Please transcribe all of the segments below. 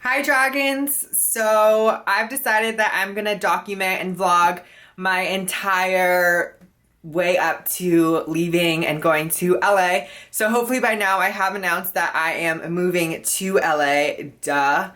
Hi Dragons! So I've decided that I'm gonna document and vlog my entire way up to leaving and going to LA. So hopefully by now I have announced that I am moving to LA, duh.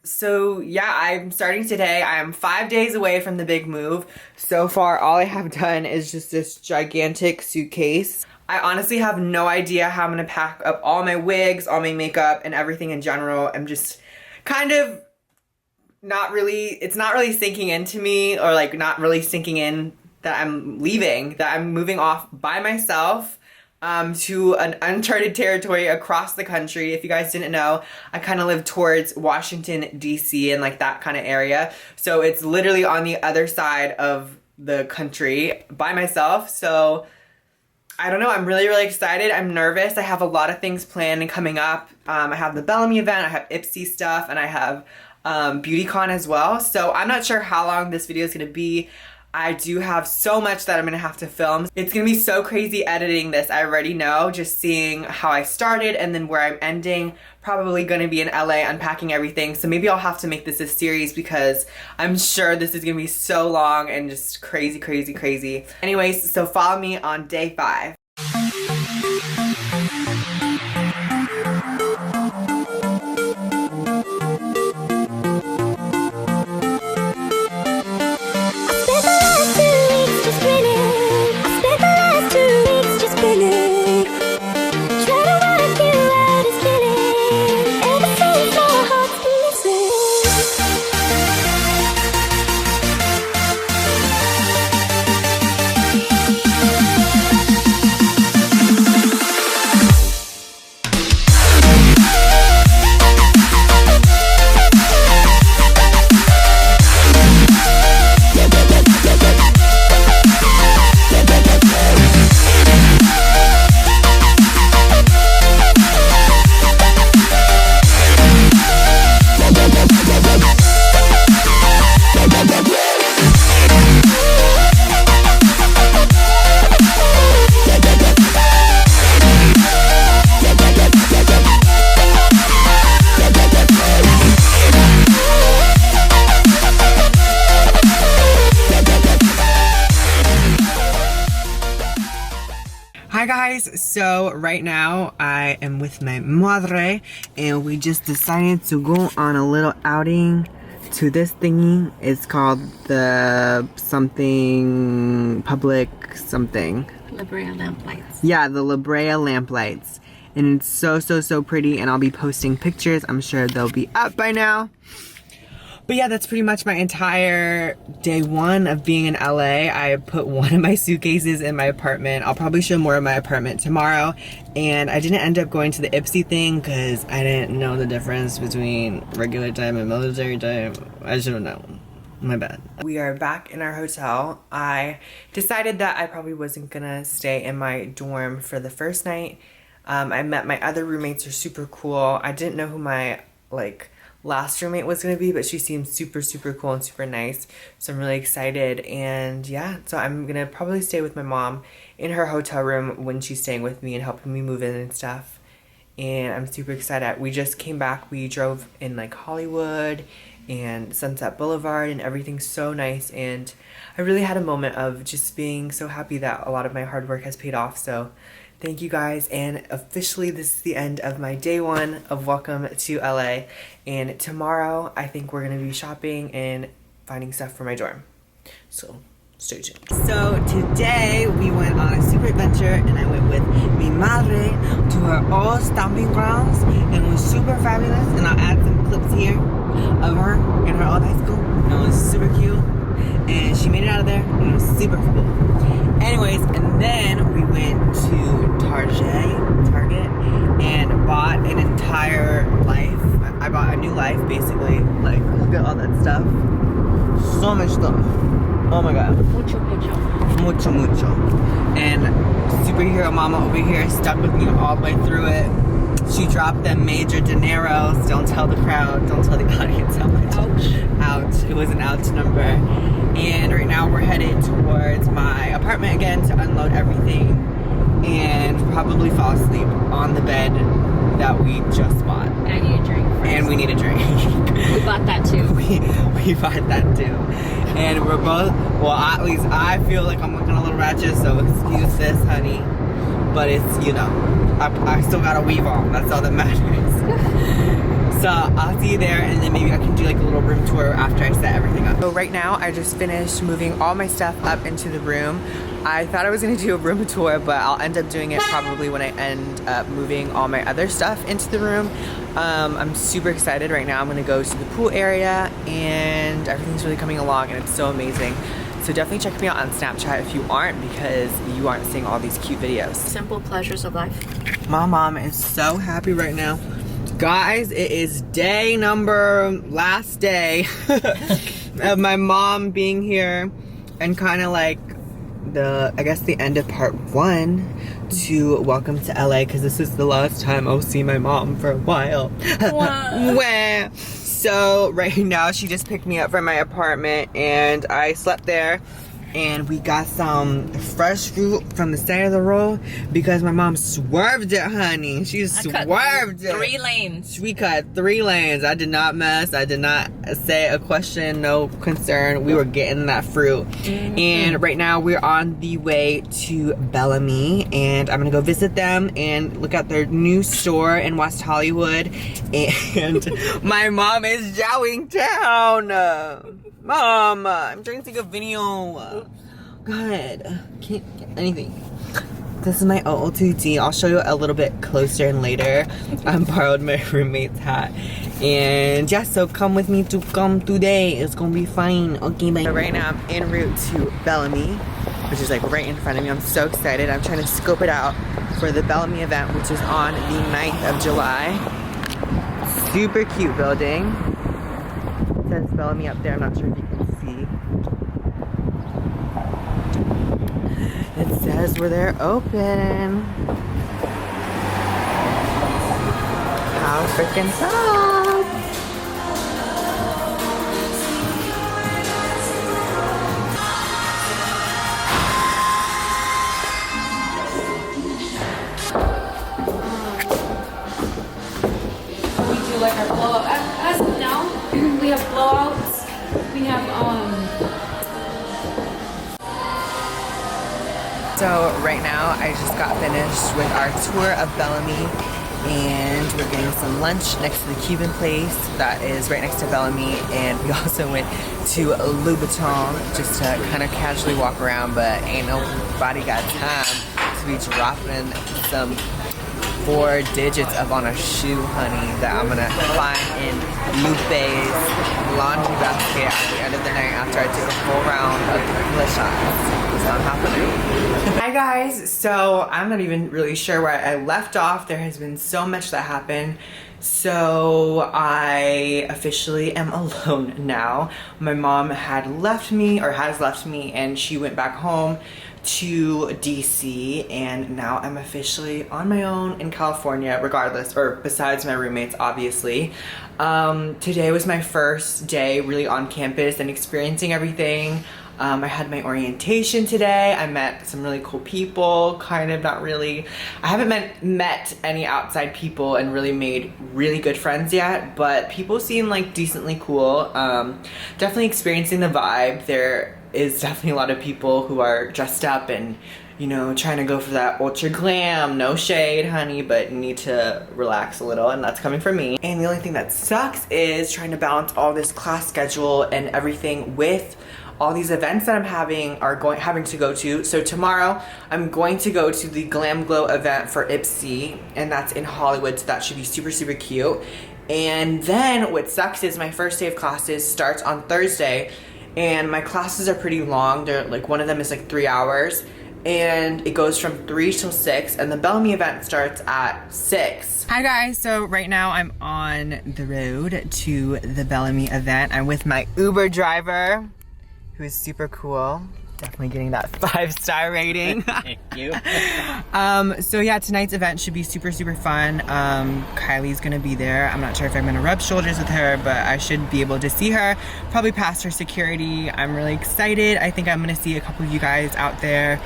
So yeah, I'm starting today. I'm 5 days away from the big move. So far all I have done is just this gigantic suitcase. I honestly have no idea how I'm gonna pack up all my wigs, all my makeup, and everything in general. I'm just kind of it's not really sinking into me, or like not really sinking in that I'm leaving, that I'm moving off by myself to an uncharted territory across the country. If you guys didn't know, I kind of live towards Washington, DC, and like that kind of area. So it's literally on the other side of the country by myself. So I don't know, I'm really excited. I'm nervous. I have a lot of things planned and coming up. I have the Bellamy event, I have Ipsy stuff, and I have BeautyCon as well. So I'm not sure how long this video is gonna be. I do have so much that I'm gonna have to film. It's gonna be so crazy editing this, I already know, just seeing how I started and then where I'm ending. Probably gonna be in LA unpacking everything, so maybe I'll have to make this a series because I'm sure this is gonna be so long and just crazy. Anyways, so follow me on day 5. Hi guys, so right now I am with my madre and we just decided to go on a little outing to this thingy. It's called the something public something. La Brea Lamplights. Yeah, the La Brea Lamplights. And it's so pretty, and I'll be posting pictures. I'm sure they'll be up by now. But yeah, that's pretty much my entire day 1 of being in LA. I put one of my suitcases in my apartment. I'll probably show more of my apartment tomorrow. And I didn't end up going to the Ipsy thing because I didn't know the difference between regular time and military time. I should have known. My bad. We are back in our hotel. I decided that I probably wasn't gonna stay in my dorm for the first night. I met my other roommates, are super cool. I didn't know who my last roommate was gonna be, but she seemed super cool and super nice, so I'm really excited. And yeah, so I'm gonna probably stay with my mom in her hotel room when she's staying with me and helping me move in and stuff. And I'm super excited. We just came back. We drove in like Hollywood and Sunset Boulevard, and everything's so nice, and I really had a moment of just being so happy that a lot of my hard work has paid off. So thank you guys, and officially this is the end of my day 1 of welcome to LA. And tomorrow I think we're gonna be shopping and finding stuff for my dorm. So stay tuned. So today we went on a super adventure, and I went with mi madre to her old stomping grounds, and it was super fabulous. And I'll add some clips here of her in her old high school. And it was super cute, and she made it out of there, and it was super cool. Anyways, and then we went to Target, and bought an entire life. I bought a new life, basically. Like, look at all that stuff. So much stuff. Oh my god. Mucho. And superhero mama over here stuck with me all the way through it. She dropped them major dineros. Don't tell the crowd, don't tell the audience how much. Ouch. It was an ouch number. And right now we're headed towards my apartment again to unload everything and probably fall asleep on the bed that we just bought. And I need a drink first. And we need a bought that too. We bought that too. And we're both, well, at least I feel like I'm looking a little ratchet, so excuse this, honey. But it's, you know, I still got a weave on. That's all that matters. So I'll see you there, and then maybe I can do like a little room tour after I set everything up. So right now, I just finished moving all my stuff up into the room. I thought I was gonna do a room tour, but I'll end up doing it probably when I end up moving all my other stuff into the room. I'm super excited right now. I'm gonna go to the pool area, and everything's really coming along, and it's so amazing. So definitely check me out on Snapchat if you aren't, because you aren't seeing all these cute videos. Simple pleasures of life. My mom is so happy right now. Guys, it is last day of my mom being here, and kind of like I guess the end of part 1 to welcome to LA, because this is the last time I'll see my mom for a while. Wow. So right now she just picked me up from my apartment, and I slept there, and we got some fresh fruit from the side of the road because my mom swerved it, honey. She swerved it. 3 lanes. We cut 3 lanes. I did not mess. I did not say a question, no concern. We were getting that fruit. And right now we're on the way to Bellamy, and I'm gonna go visit them and look at their new store in West Hollywood. And my mom is jowing down. Mom, I'm trying to take a video. God, can't get anything. This is my OOTD. I'll show you a little bit closer and later. I borrowed my roommate's hat. And yeah, so come with me to come today. It's gonna be fine. Okay, bye. So right now I'm en route to Bellamy, which is like right in front of me. I'm so excited. I'm trying to scope it out for the Bellamy event, which is on the 9th of July. Super cute building. It says Bellamy up there. I'm not sure if you can see. It says where they're open. How freaking fun! We do like our blow up. As of now, we have blowouts. We have So right now I just got finished with our tour of Bellamy, and we're getting some lunch next to the Cuban place that is right next to Bellamy, and we also went to Louboutin just to kind of casually walk around, but ain't nobody got time to be dropping some 4 digits up on a shoe, honey, that I'm gonna find in Lupe's laundry basket at the end of the night after I take a full round of tequila shots. It's not happening. Hi guys, so I'm not even really sure where I left off. There has been so much that happened. So I officially am alone now. My mom had left me, or has left me, and she went back home to DC, and now I'm officially on my own in California, regardless, or besides my roommates, obviously. Today was my first day really on campus and experiencing everything. I had my orientation today. I met some really cool people, kind of, not really. I haven't met any outside people and really made really good friends yet, but people seem like decently cool. Definitely experiencing the vibe. There is definitely a lot of people who are dressed up and, you know, trying to go for that ultra glam. No shade, honey, but you need to relax a little, and that's coming from me. And the only thing that sucks is trying to balance all this class schedule and everything with all these events that I'm having to go to. So tomorrow I'm going to go to the Glam Glow event for Ipsy, and that's in Hollywood, so that should be super, super cute. And then what sucks is my first day of classes starts on Thursday, and my classes are pretty long. They're like, one of them is like 3 hours, and it goes from 3 till 6, and the Bellamy event starts at 6. Hi guys, so right now I'm on the road to the Bellamy event. I'm with my Uber driver, who is super cool. Definitely getting that 5-star rating. Thank you. So yeah, tonight's event should be super, super fun. Kylie's gonna be there. I'm not sure if I'm gonna rub shoulders with her, but I should be able to see her, probably past her security. I'm really excited. I think I'm gonna see a couple of you guys out there.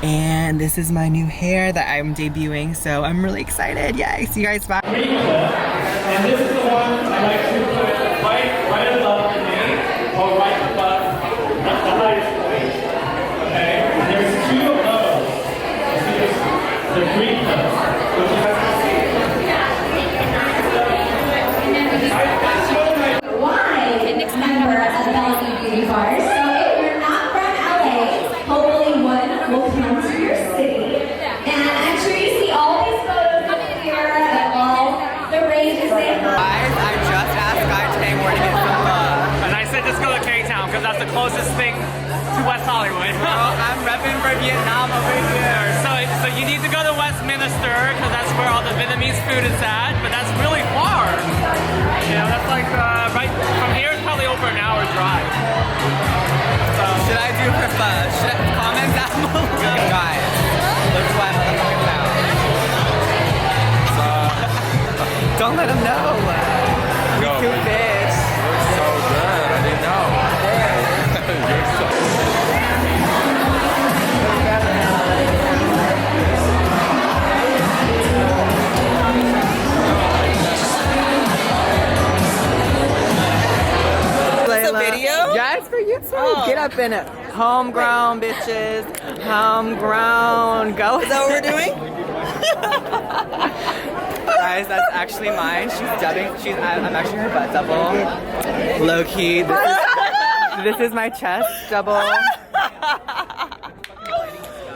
And this is my new hair that I'm debuting, so I'm really excited. Yay, see you guys, bye. And this is the one I like to put right above the name, or right above the highest point. Okay? And there's two of those. The green ones, which you have to see. Member of LC Beauty Bars. So if you're not from LA, hopefully one will come to your city. And I'm sure you see all these photos up here of all the ranges they have. Guys, I just asked Guy Tang where to get some love. And I said just go to K-Town because that's the closest thing to West Hollywood. I'm repping for Vietnam over here. So you need to go to Westminster because that's where all the Vietnamese food is at, but that's really far. You know, that's like right from here it's probably over an hour drive. So Should I do for fun? Should I comment down below? Guys, look what I'm talking about. Don't let them know. We Yo. two fish. So good, I didn't know. You're so It's a video? Yeah, it's for YouTube. Get up in it. Homegrown, bitches. Homegrown. Go. Is that what we're doing? Guys, that's actually mine. She's dubbing. I'm actually her butt double. Low key. This is my chest double.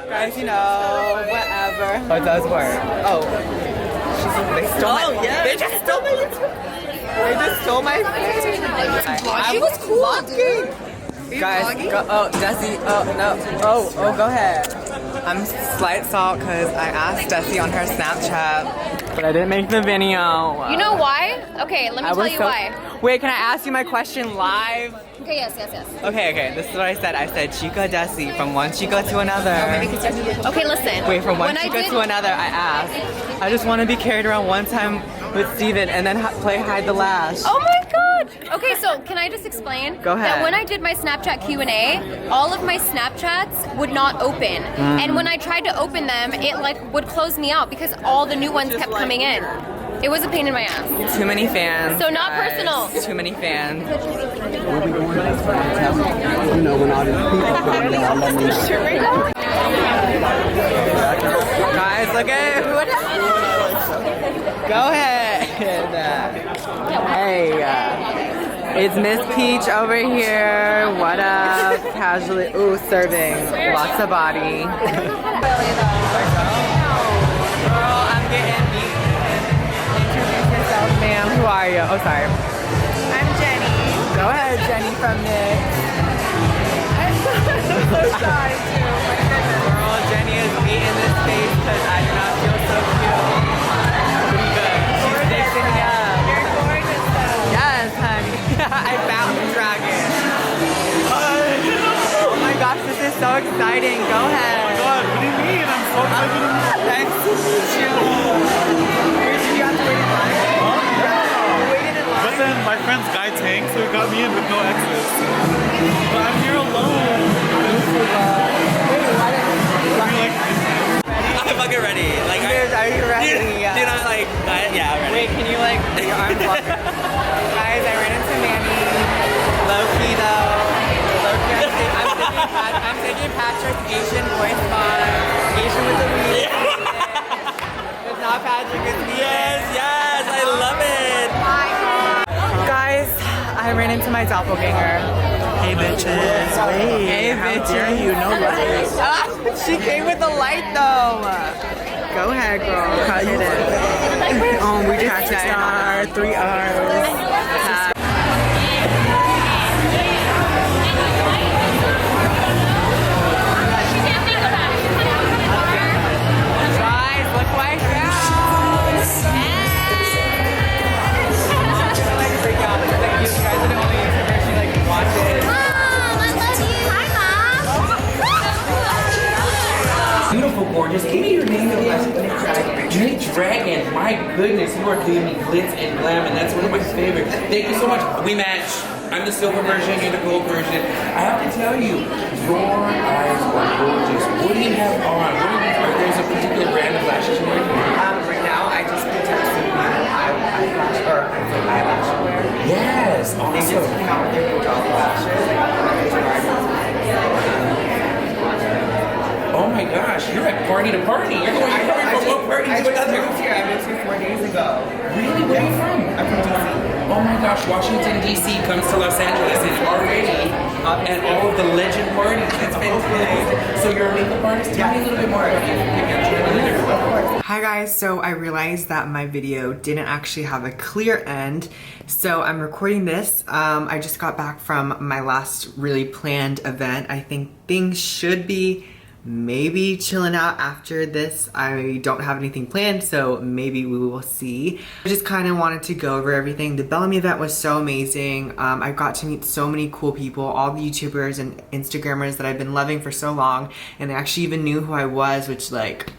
Guys, you know, whatever. Oh, it does work. Oh. They stole my. Yeah. They just stole my YouTube. They just stole my face. I was vlogging. Guys, go, oh, Desi, oh, no, go ahead. I'm slight salt because I asked Desi on her Snapchat, but I didn't make the video. You know why? Okay, let me tell you why. Wait, can I ask you my question live? Okay, yes. Okay, this is what I said. I said Chica Desi, from one Chica to another. Okay, listen. Wait, from one When I Chica did- to another, I asked. I just want to be carried around one time with Steven and then play hide the lash. Oh my god! Okay, so can I just explain? Go ahead. That when I did my Snapchat Q&A, all of my Snapchats would not open. And when I tried to open them, it like would close me out because all the new ones kept coming in. It was a pain in my ass. Too many fans. So not guys. personal. Too many fans. You know, when all these people come down, let me know. Guys, look at what. Go ahead. Hey, it's Miss Peach over here. What up? Casually, ooh, serving. Lots of body. Girl, I'm getting beat. Introduce yourself, ma'am. Who are you? Oh, sorry. I'm Jenny. Go ahead, Jenny from Nyc. I'm so shy too. Girl, Jenny is eating this face because I do not feel so cute. Pretty good. She's fixing me up. You're gorgeous though. Yes, honey. I found the dragon. Oh my gosh, this is so exciting. Go ahead. oh my god, what do you mean? I'm so excited. Nice to meet you. Did you have to wait in line? You waited in line? But then my friend's Guy Tang, so he got me in with no exits. But I'm here alone. I'm fucking ready. Like, Dude, are you ready? dude, I'm like, yeah, I'm ready. Wait, can you like put your arms up? Guys, I ran into Manny. Low key though. Low key, I'm taking Patrick's Asian voice spot. Asian with the weed. It's not Patrick, it's me. Yes, I love it. Guys, I ran into my doppelganger. Hey, bitches. Hey, bitch. dare you? No lights. She came with the light though. Go ahead, girl. How you doing? We just Hashtag star 3 R's. Guys, look what I found. I like freak out because like you guys are the only YouTubers who like watches. Beautiful, gorgeous. Give me your name and last name. Nyc Dragun. My goodness, you are giving me glitz and glam, and that's one of my favorites. Thank you so much. We match. I'm the silver version, you're the gold version. I have to tell you, your eyes are gorgeous. What do you have on? There's a particular brand of lashes you're wearing? Right now, I just protect some eyelash wear. Yes. That's awesome. They just came out with their new Dolly lashes. Oh my gosh, you're at party to party. You're going from one party to another. I moved here 4 days ago. Really? Where are you from? I'm from DC. Oh my gosh, Washington DC comes to Los Angeles and already at all of the legend parties. That's fantastic. So you're a makeup artist? Tell me a little bit more about you. Hi guys, so I realized that my video didn't actually have a clear end, so I'm recording this. I just got back from my last really planned event. I think things should be maybe chilling out after this. I don't have anything planned, so maybe we will see. I just kind of wanted to go over everything. The Bellamy event was so amazing. I got to meet so many cool people, all the YouTubers and Instagrammers that I've been loving for so long, and they actually even knew who I was, which like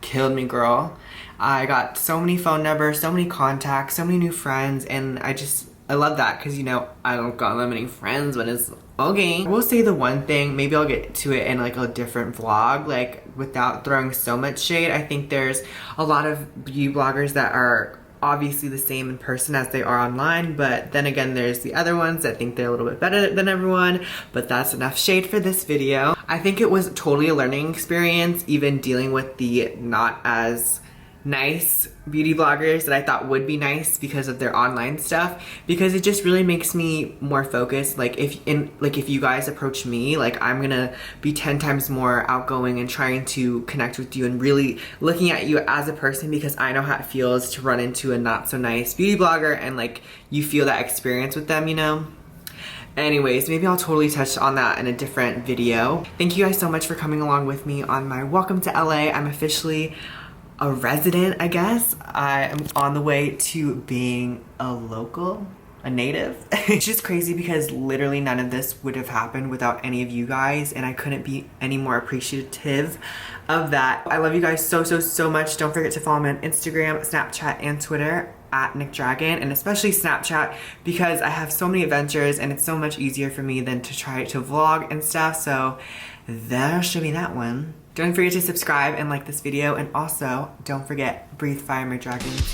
killed me, girl. I got so many phone numbers, so many contacts, so many new friends, and I love that because, you know, I don't got that many friends, but it's okay. I will say the one thing, maybe I'll get to it in like a different vlog, like without throwing so much shade. I think there's a lot of beauty bloggers that are obviously the same in person as they are online, but then again, there's the other ones that think they're a little bit better than everyone, but that's enough shade for this video. I think it was totally a learning experience, even dealing with the not as nice beauty bloggers that I thought would be nice because of their online stuff, because it just really makes me more focused. Like if you guys approach me, like I'm gonna be 10 times more outgoing and trying to connect with you and really looking at you as a person, because I know how it feels to run into a not so nice beauty blogger and like you feel that experience with them, you know? Anyways, maybe I'll totally touch on that in a different video. Thank you guys so much for coming along with me on my welcome to LA. I'm officially a resident, I guess. I am on the way to being a local, a native. It's just crazy because literally none of this would have happened without any of you guys, and I couldn't be any more appreciative of that. I love you guys so much. Don't forget to follow me on Instagram, Snapchat, and Twitter at Nyc Dragun, and especially Snapchat because I have so many adventures and it's so much easier for me than to try to vlog and stuff, so there should be that one. Don't forget to subscribe and like this video, and also don't forget, breathe fire, my dragons.